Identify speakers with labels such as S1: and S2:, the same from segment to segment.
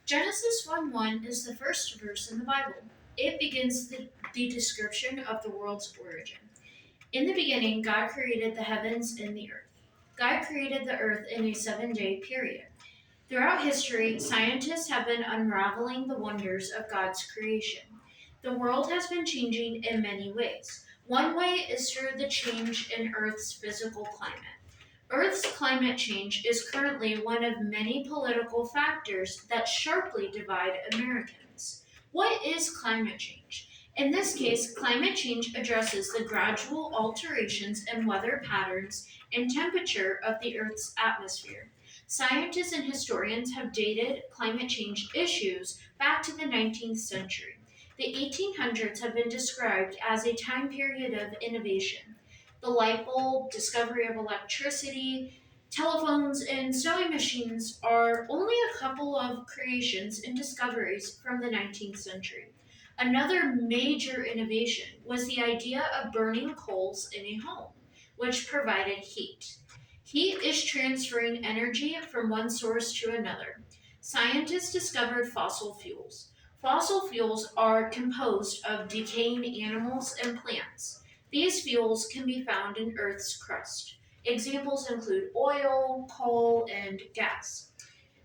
S1: Genesis 1:1 is the first verse in the Bible. It begins the description of the world's origin. In the beginning, God created the heavens and the earth. God created the earth in a 7-day period. Throughout history, scientists have been unraveling the wonders of God's creation. The world has been changing in many ways. One way is through the change in Earth's physical climate. Earth's climate change is currently one of many political factors that sharply divide Americans. What is climate change? In this case, climate change addresses the gradual alterations in weather patterns and temperature of the Earth's atmosphere. Scientists and historians have dated climate change issues back to the 19th century. The 1800s have been described as a time period of innovation. The light bulb, discovery of electricity, telephones, and sewing machines are only a couple of creations and discoveries from the 19th century. Another major innovation was the idea of burning coals in a home, which provided heat. Heat is transferring energy from one source to another. Scientists discovered fossil fuels. Fossil fuels are composed of decaying animals and plants. These fuels can be found in Earth's crust. Examples include oil, coal, and gas.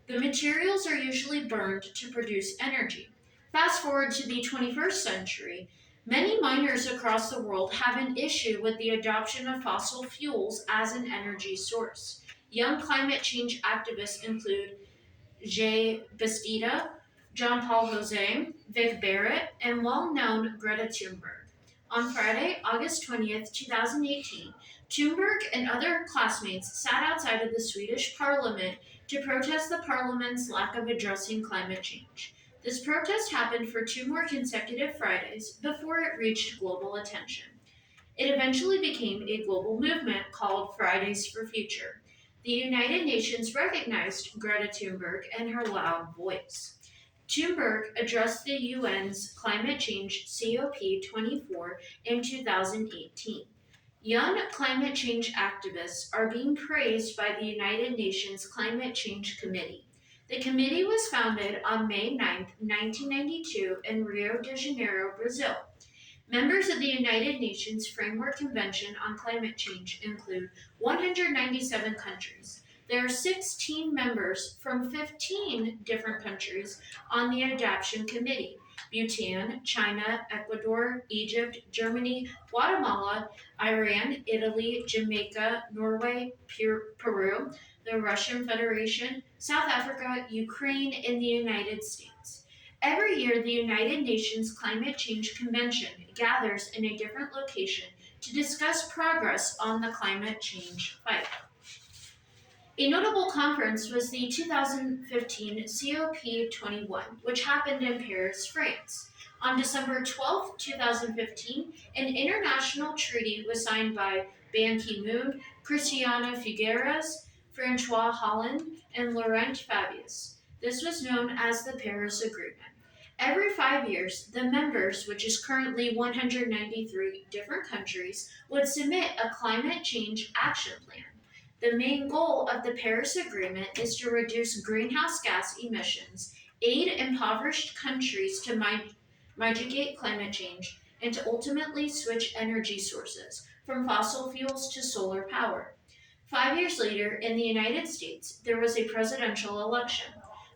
S1: The materials are usually burned to produce energy. Fast forward to the 21st century, many miners across the world have an issue with the adoption of fossil fuels as an energy source. Young climate change activists include Jay Bastida, John Paul Jose, Vic Barrett, and well-known Greta Thunberg. On Friday, August 20th, 2018, Thunberg and other classmates sat outside of the Swedish parliament to protest the parliament's lack of addressing climate change. This protest happened for 2 more consecutive Fridays before it reached global attention. It eventually became a global movement called Fridays for Future. The United Nations recognized Greta Thunberg and her loud voice. Thunberg addressed the UN's Climate Change COP24 in 2018. Young climate change activists are being praised by the United Nations Climate Change Committee. The committee was founded on May 9, 1992 in Rio de Janeiro, Brazil. Members of the United Nations Framework Convention on Climate Change include 197 countries. There are 16 members from 15 different countries on the Adaptation Committee: Bhutan, China, Ecuador, Egypt, Germany, Guatemala, Iran, Italy, Jamaica, Norway, Peru, the Russian Federation, South Africa, Ukraine, and the United States. Every year, the United Nations Climate Change Convention gathers in a different location to discuss progress on the climate change fight. A notable conference was the 2015 COP21, which happened in Paris, France. On December 12, 2015, an international treaty was signed by Ban Ki-moon, Christiana Figueres, Francois Hollande, and Laurent Fabius. This was known as the Paris Agreement. Every 5 years, the members, which is currently 193 different countries, would submit a climate change action plan. The main goal of the Paris Agreement is to reduce greenhouse gas emissions, aid impoverished countries to mitigate climate change, and to ultimately switch energy sources from fossil fuels to solar power. 5 years later, in the United States, there was a presidential election.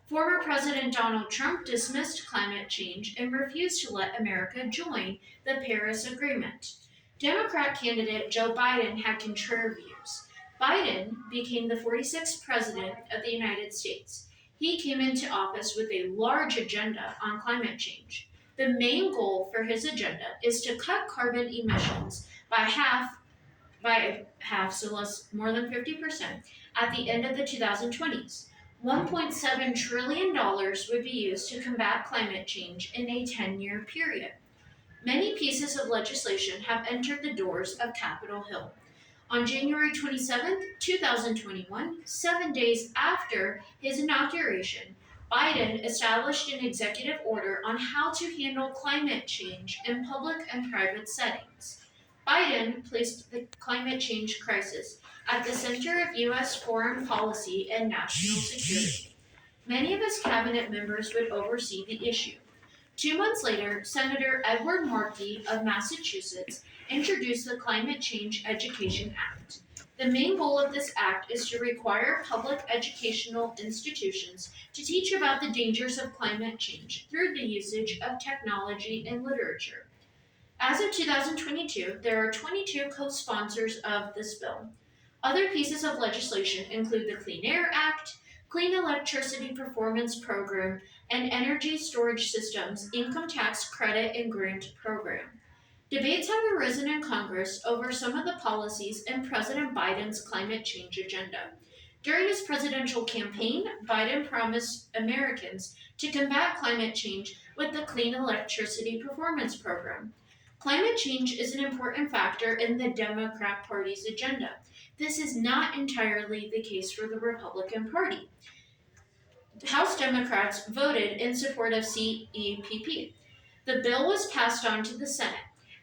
S1: Former President Donald Trump dismissed climate change and refused to let America join the Paris Agreement. Democrat candidate Joe Biden had contrary views. Biden became the 46th President of the United States. He came into office with a large agenda on climate change. The main goal for his agenda is to cut carbon emissions by half, so more than 50%, at the end of the 2020s. $1.7 trillion would be used to combat climate change in a 10-year period. Many pieces of legislation have entered the doors of Capitol Hill. On January 27, 2021, 7 days after his inauguration, Biden established an executive order on how to handle climate change in public and private settings. Biden placed the climate change crisis at the center of U.S. foreign policy and national security. Many of his cabinet members would oversee the issue. 2 months later, Senator Edward Markey of Massachusetts introduced the Climate Change Education Act. The main goal of this act is to require public educational institutions to teach about the dangers of climate change through the usage of technology and literature. As of 2022, there are 22 co sponsors of this bill. Other pieces of legislation include the Clean Air Act, Clean Electricity Performance Program, and Energy Storage Systems Income Tax Credit and Grant Program. Debates have arisen in Congress over some of the policies in President Biden's climate change agenda. During his presidential campaign, Biden promised Americans to combat climate change with the Clean Electricity Performance Program. Climate change is an important factor in the Democrat Party's agenda. This is not entirely the case for the Republican Party. House Democrats voted in support of CEPP. The bill was passed on to the Senate.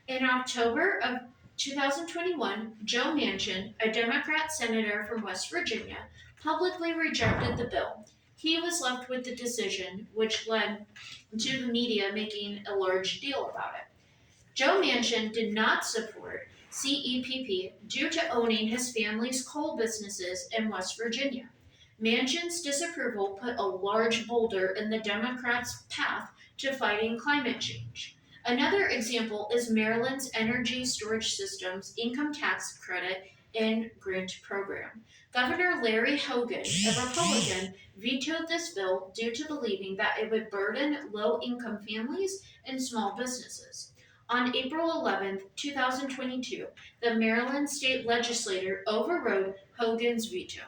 S1: In October of 2021, Joe Manchin, a Democrat senator from West Virginia, publicly rejected the bill. He was left with the decision, which led to the media making a large deal about it. Joe Manchin did not support CEPP due to owning his family's coal businesses in West Virginia. Manchin's disapproval put a large boulder in the Democrats' path to fighting climate change. Another example is Maryland's Energy Storage Systems Income Tax Credit and Grant Program. Governor Larry Hogan, a Republican, vetoed this bill due to believing that it would burden low-income families and small businesses. On April 11, 2022, the Maryland state legislature overrode Hogan's veto.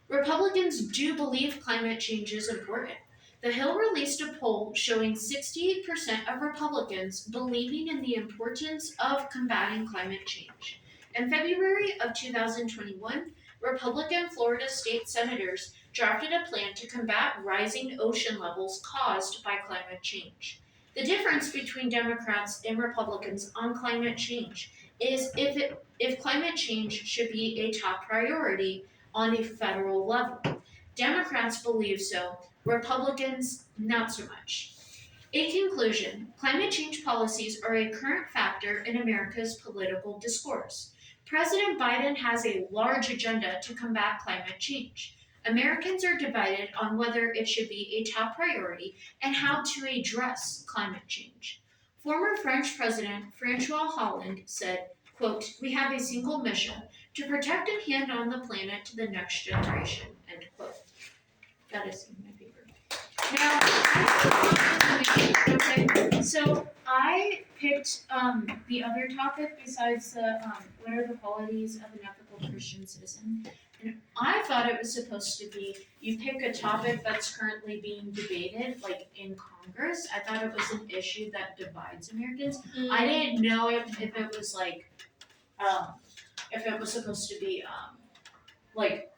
S1: Republicans do believe climate change is important. The Hill released a poll showing 68% of Republicans believing in the importance of combating climate change. In February of 2021, Republican Florida state senators drafted a plan to combat rising ocean levels caused by climate change. The difference between Democrats and Republicans on climate change is if climate change should be a top priority on a federal level. Democrats believe so, Republicans not so much. In conclusion, climate change policies are a current factor in America's political discourse. President Biden has a large agenda to combat climate change. Americans are divided on whether it should be a top priority and how to address climate change. Former French President Francois Hollande said, quote, "We have a single mission, to protect and hand on the planet to the next generation," end quote. That is my favorite. Now, okay, so I picked the other topic besides the what are the qualities of an ethical Christian citizen? And I thought it was supposed to be you pick a topic that's currently being debated, like in Congress. I thought it was an issue that divides Americans. I didn't know if it was like if it was supposed to be like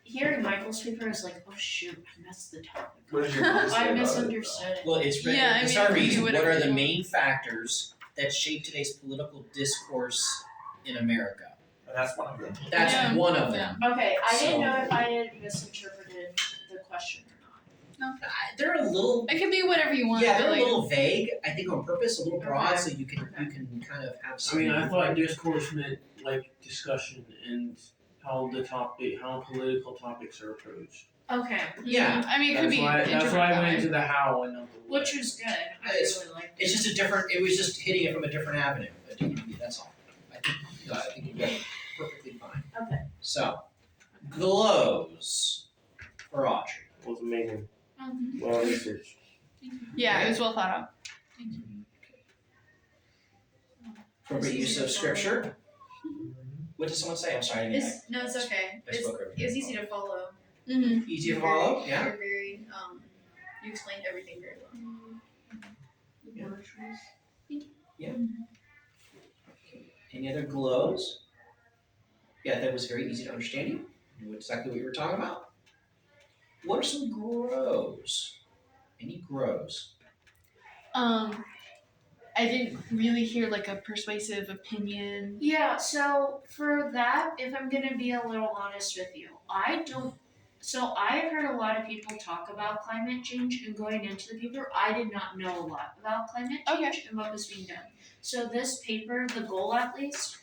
S1: hearing Michael's paper, I was like, oh shoot, I messed the topic.
S2: What is your
S1: I misunderstood it.
S3: Well, it's written.
S4: Yeah, I
S3: It's
S4: mean,
S3: our reason.
S4: do
S3: What
S4: whatever
S3: are the
S4: you
S3: main factors that shape today's political discourse in America?
S2: And that's one of them.
S3: That's
S4: Yeah.
S3: one of them.
S1: Okay, I didn't
S3: So-
S1: know if I had misinterpreted the question or not.
S3: They're a little.
S4: It can be whatever you want.
S3: Yeah,
S4: but
S3: they're
S4: like,
S3: a little vague. I think on purpose, a little broad,
S1: Okay.
S3: so you can kind of have
S5: I
S3: some.
S5: mean, I thought discourse meant like discussion and how political topics are approached.
S1: Okay,
S3: Yeah.
S4: I mean, it could be.
S5: That's why I went into
S4: interpreted
S5: the how and not the what.
S1: which was good. I
S3: It's-
S1: really liked
S3: It's
S1: it.
S3: just a different. It was just hitting it from a different avenue. That's all. I think you got it perfectly fine.
S1: Okay.
S3: So, glows for Audrey.
S5: Was amazing.
S1: Mhm.
S5: Well researched.
S4: Yeah, it was well thought out.
S3: Appropriate use of scripture. What did someone say? I'm sorry. I didn't mean
S6: No, it's okay.
S3: I spoke over
S6: It was easy to follow.
S4: Mm-hmm.
S3: Easy to follow. Yeah.
S6: You're very, you explained everything very well.
S3: Any other glows? Yeah, that was very easy to understand. You knew exactly what you were talking about. What are some grows? Any grows?
S4: I didn't really hear like a persuasive opinion.
S1: Yeah, so for that, if I'm gonna be a little honest with you, I don't So I heard a lot of people talk about climate change, and going into the paper, I did not know a lot about climate change and what was being done. So this paper, the goal at least,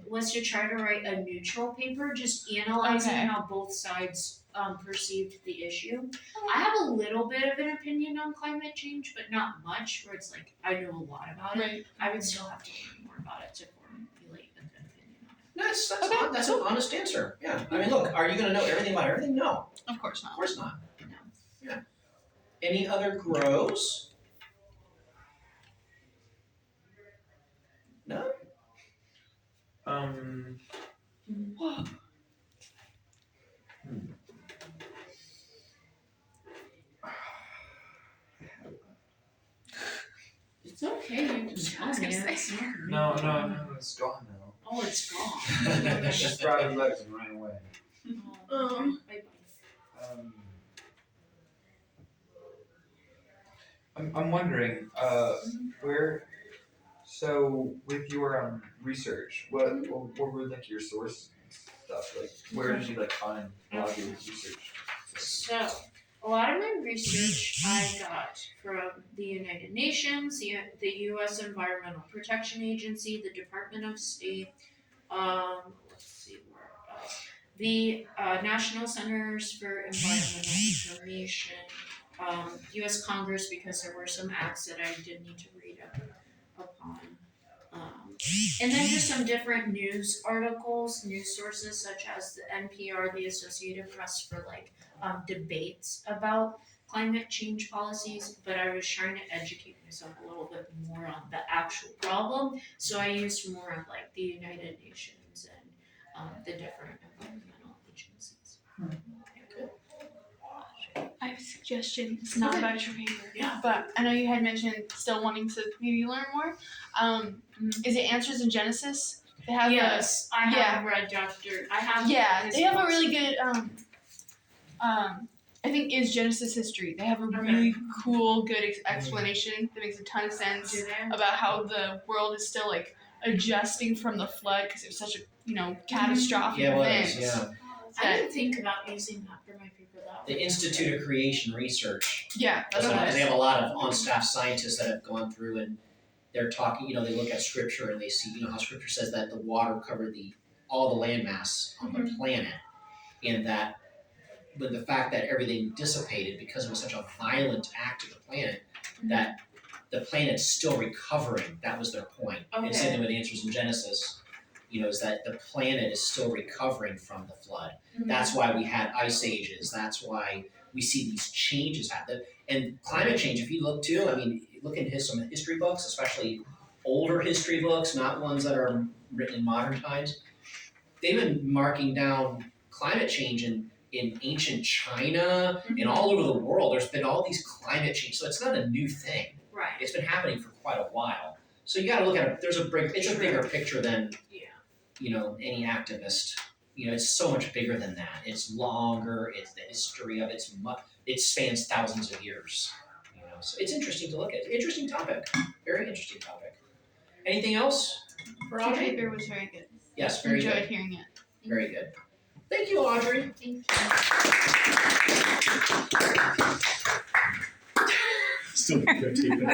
S1: was to try to write a neutral paper, just analyzing
S4: Okay.
S1: how both sides perceived the issue. I have a little bit of an opinion on climate change, but not much, where it's like I know a lot about it.
S4: Right.
S1: I would still have to learn more about it to formulate an opinion on it.
S3: That's an honest answer. Yeah. I mean, look, are you going to know everything about everything? No,
S4: Of course
S3: of
S4: not.
S3: course not.
S1: No.
S3: Yeah. Any other grows? No.
S1: It's okay, you can tell me. It's not
S2: No, it's gone now.
S1: Oh, it's gone.
S2: She just grabbed her legs and ran away.
S1: Oh, bye-bye.
S2: I'm wondering, where, so with your research, what were like your sources and stuff? Like, where did you like find a lot of your research?
S1: So, a lot of my research I got from the United Nations, the U.S. Environmental Protection Agency, the Department of State, let's see where else, the National Centers for Environmental Information, U.S. Congress, because there were some acts that I did need to read up upon. And then just some different news articles, news sources such as the NPR, the Associated Press, for like debates about climate change policies. But I was trying to educate myself a little bit more on the actual problem, so I used more of like the United Nations and the different environmental agencies.
S4: I have a suggestion. It's not
S1: Okay.
S4: about your paper.
S1: Yeah.
S4: But I know you had mentioned still wanting to maybe learn more. Is it Answers in Genesis? They have
S1: Yes, I have read Dr. I have. his
S4: they have a
S1: books.
S4: really good I think is Genesis history. They have a really cool, good explanation that makes a ton of sense
S1: Do they?
S4: about how the world is still like adjusting from the flood because it was such a catastrophic
S3: Yeah, well,
S4: event.
S3: yeah.
S1: I didn't think about using that for my paper though.
S3: The Institute of Creation Research.
S4: Yeah, that's
S3: So,
S4: what it
S3: and they
S4: was.
S3: have a lot of on-staff scientists that have gone through and they're talking, they look at scripture and they see, how scripture says that the water covered all the landmass on the planet, and that with the fact that everything dissipated because it was such a violent act to the planet, that the planet's still recovering. That was their point.
S1: Okay.
S3: And same thing with Answers in Genesis, is that the planet is still recovering from the flood. That's why we had ice ages. That's why we see these changes happen. And climate change, if you look too, look into some history books, especially older history books, not ones that are written in modern times. They've been marking down climate change in ancient China and all over the world. There's been all these climate change, so it's not a new thing.
S1: Right.
S3: It's been happening for quite a while. So you got to look at it. It's a bigger picture than any activist. It's so much bigger than that. It's longer. It's the history of it. It spans thousands of years. So it's interesting to look at. Interesting topic. Very interesting topic. Anything else for
S4: Your
S3: Audrey?
S4: paper was very good.
S3: Yes, very
S4: Enjoyed
S3: good.
S4: hearing it.
S3: Very good. Thank you, Audrey.
S1: Thank
S7: Still good.
S1: you.